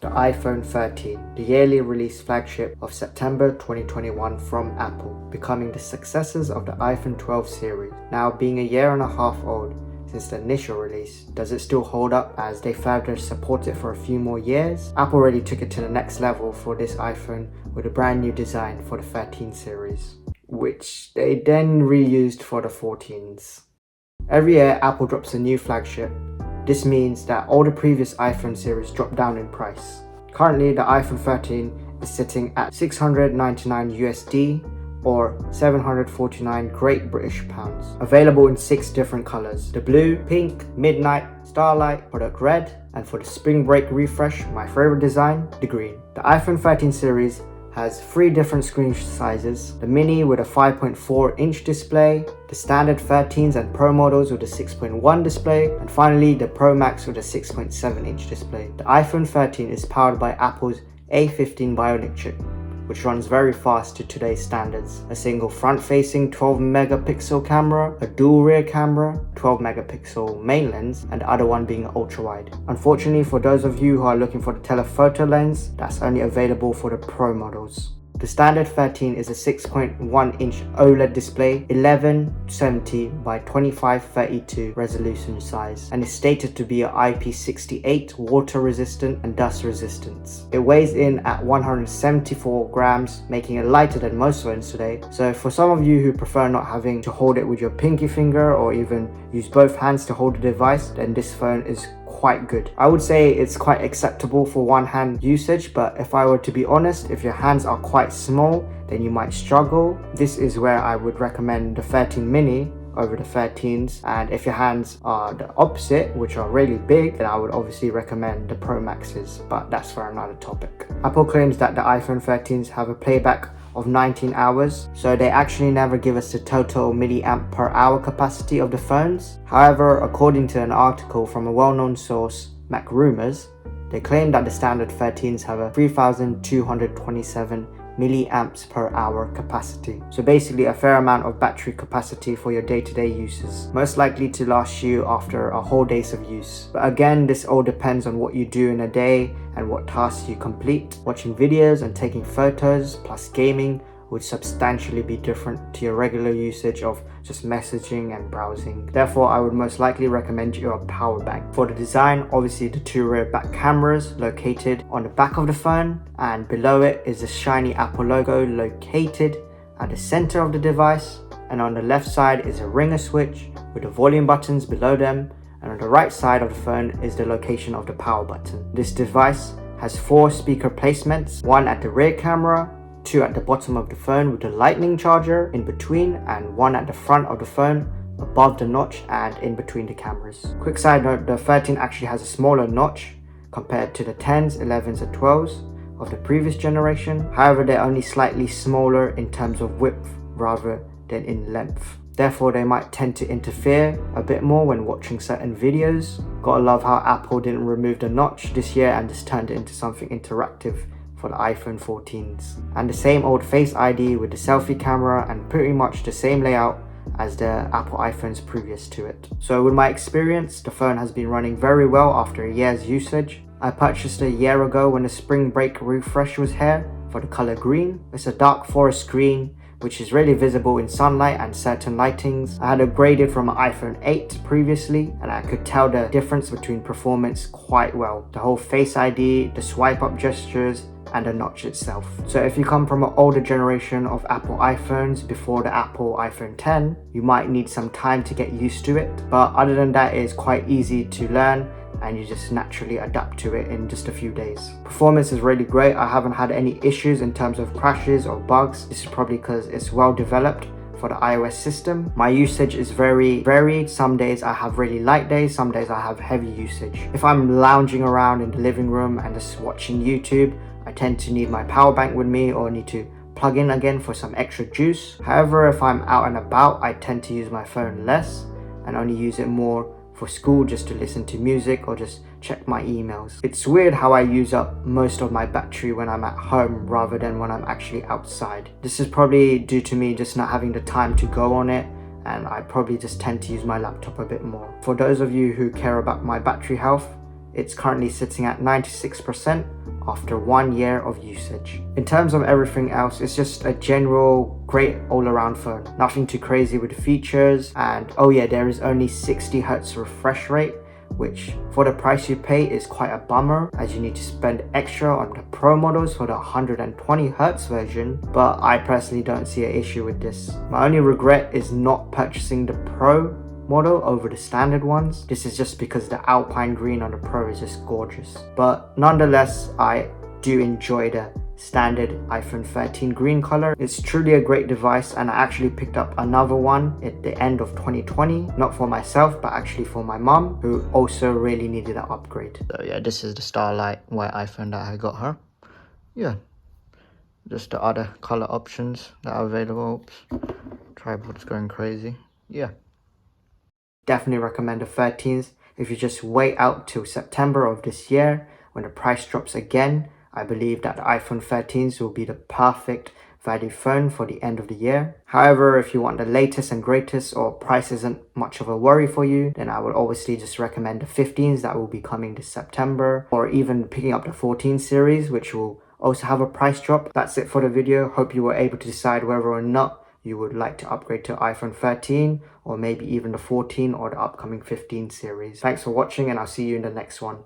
The iPhone 13, the yearly release flagship of September 2021 from Apple, becoming the successors of the iPhone 12 series. Now being a year and a half old since the initial release, does it still hold up as they further support it for a few more years? Apple already took it to the next level for this iPhone with a brand new design for the 13 series, which they then reused for the 14s. Every year Apple drops a new flagship. This means that all the previous iPhone series drop down in price. Currently, the iPhone 13 is sitting at $699 USD or 749 Great British Pounds. Available in 6 different colors: the blue, pink, midnight, starlight, product red, and for the spring break refresh, my favorite design, the green. The iPhone 13 series has 3 different screen sizes: the mini with a 5.4-inch display, the standard 13s and Pro models with a 6.1 display, and finally the Pro Max with a 6.7-inch display. The iPhone 13 is powered by Apple's A15 Bionic chip, which runs very fast to today's standards. A single front-facing 12-megapixel camera, a dual rear camera, 12-megapixel main lens, and the other one being ultra-wide. Unfortunately, for those of you who are looking for the telephoto lens, that's only available for the Pro models. The standard 13 is a 6.1-inch OLED display, 1170 by 2532 resolution size, and is stated to be an IP68 water resistant and dust resistant. It weighs in at 174 grams, making it lighter than most phones today. So for some of you who prefer not having to hold it with your pinky finger or even use both hands to hold the device, then this phone is quite good. I would say it's quite acceptable for one-hand usage, but if I were to be honest, if your hands are quite small, then you might struggle. This is where I would recommend the 13 mini over the 13s, and if your hands are the opposite, which are really big, then I would obviously recommend the Pro Maxes, but that's for another topic. Apple claims that the iPhone 13s have a playback of 19 hours, so they actually never give us the total milliamp per hour capacity of the phones. However, according to an article from a well-known source, Mac Rumors, they claim that the standard 13s have a 3227 milliamps per hour capacity, so basically a fair amount of battery capacity for your day-to-day uses, most likely to last you after a whole day's of use. But again, this all depends on what you do in a day and what tasks you complete. Watching videos and taking photos plus gaming would substantially be different to your regular usage of just messaging and browsing. Therefore, I would most likely recommend you a power bank. For the design, obviously the 2 rear back cameras located on the back of the phone, and below it is the shiny Apple logo located at the center of the device, and on the left side is a ringer switch with the volume buttons below them, and on the right side of the phone is the location of the power button. This device has 4 speaker placements, 1 at the rear camera, 2 at the bottom of the phone with the lightning charger in between, and 1 at the front of the phone above the notch and in between the cameras. Quick side note, the 13 actually has a smaller notch compared to the 10s, 11s and 12s of the previous generation. However, they're only slightly smaller in terms of width rather than in length. Therefore, they might tend to interfere a bit more when watching certain videos. Gotta love how Apple didn't remove the notch this year and just turned it into something interactive for the iPhone 14s. And the same old Face ID with the selfie camera and pretty much the same layout as the Apple iPhones previous to it. So with my experience, the phone has been running very well after a year's usage. I purchased it a year ago when the spring break refresh was here for the color green. It's a dark forest green, which is really visible in sunlight and certain lightings. I had upgraded from an iPhone 8 previously, and I could tell the difference between performance quite well. The whole Face ID, the swipe up gestures, and the notch itself. So if you come from an older generation of Apple iPhones before the Apple iPhone 10, you might need some time to get used to it. But other than that, it's quite easy to learn and you just naturally adapt to it in just a few days. Performance is really great. I haven't had any issues in terms of crashes or bugs. This is probably because it's well developed for the iOS system. My usage is very varied. Some days I have really light days, some days I have heavy usage. If I'm lounging around in the living room and just watching YouTube, I tend to need my power bank with me or need to plug in again for some extra juice. However, if I'm out and about, I tend to use my phone less and only use it more for school, just to listen to music or just check my emails. It's weird how I use up most of my battery when I'm at home rather than when I'm actually outside. This is probably due to me just not having the time to go on it, and I probably just tend to use my laptop a bit more. For those of you who care about my battery health, it's currently sitting at 96% after 1 year of usage. In terms of everything else, it's just a general great all-around phone. Nothing too crazy with the features, and oh yeah, there is only 60 Hz refresh rate, which for the price you pay is quite a bummer, as you need to spend extra on the Pro models for the 120Hz version, but I personally don't see an issue with this. My only regret is not purchasing the Pro model over the standard ones. This is just because the Alpine green on the Pro is just gorgeous. But nonetheless, I do enjoy the standard iPhone 13 green color. It's truly a great device, and I actually picked up another one at the end of 2020, not for myself but actually for my mum, who also really needed an upgrade. So yeah, this is the Starlight white iPhone that I got her. Yeah, just the other color options that are available. Oops, tripod's going crazy. Yeah, definitely recommend the 13s. If you just wait out till September of this year when the price drops again, I believe that the iPhone 13s will be the perfect value phone for the end of the year. However, if you want the latest and greatest, or price isn't much of a worry for you, then I would obviously just recommend the 15s that will be coming this September, or even picking up the 14 series, which will also have a price drop. That's it for the video. Hope you were able to decide whether or not you would like to upgrade to iPhone 13, or maybe even the 14 or the upcoming 15 series. Thanks for watching, and I'll see you in the next one.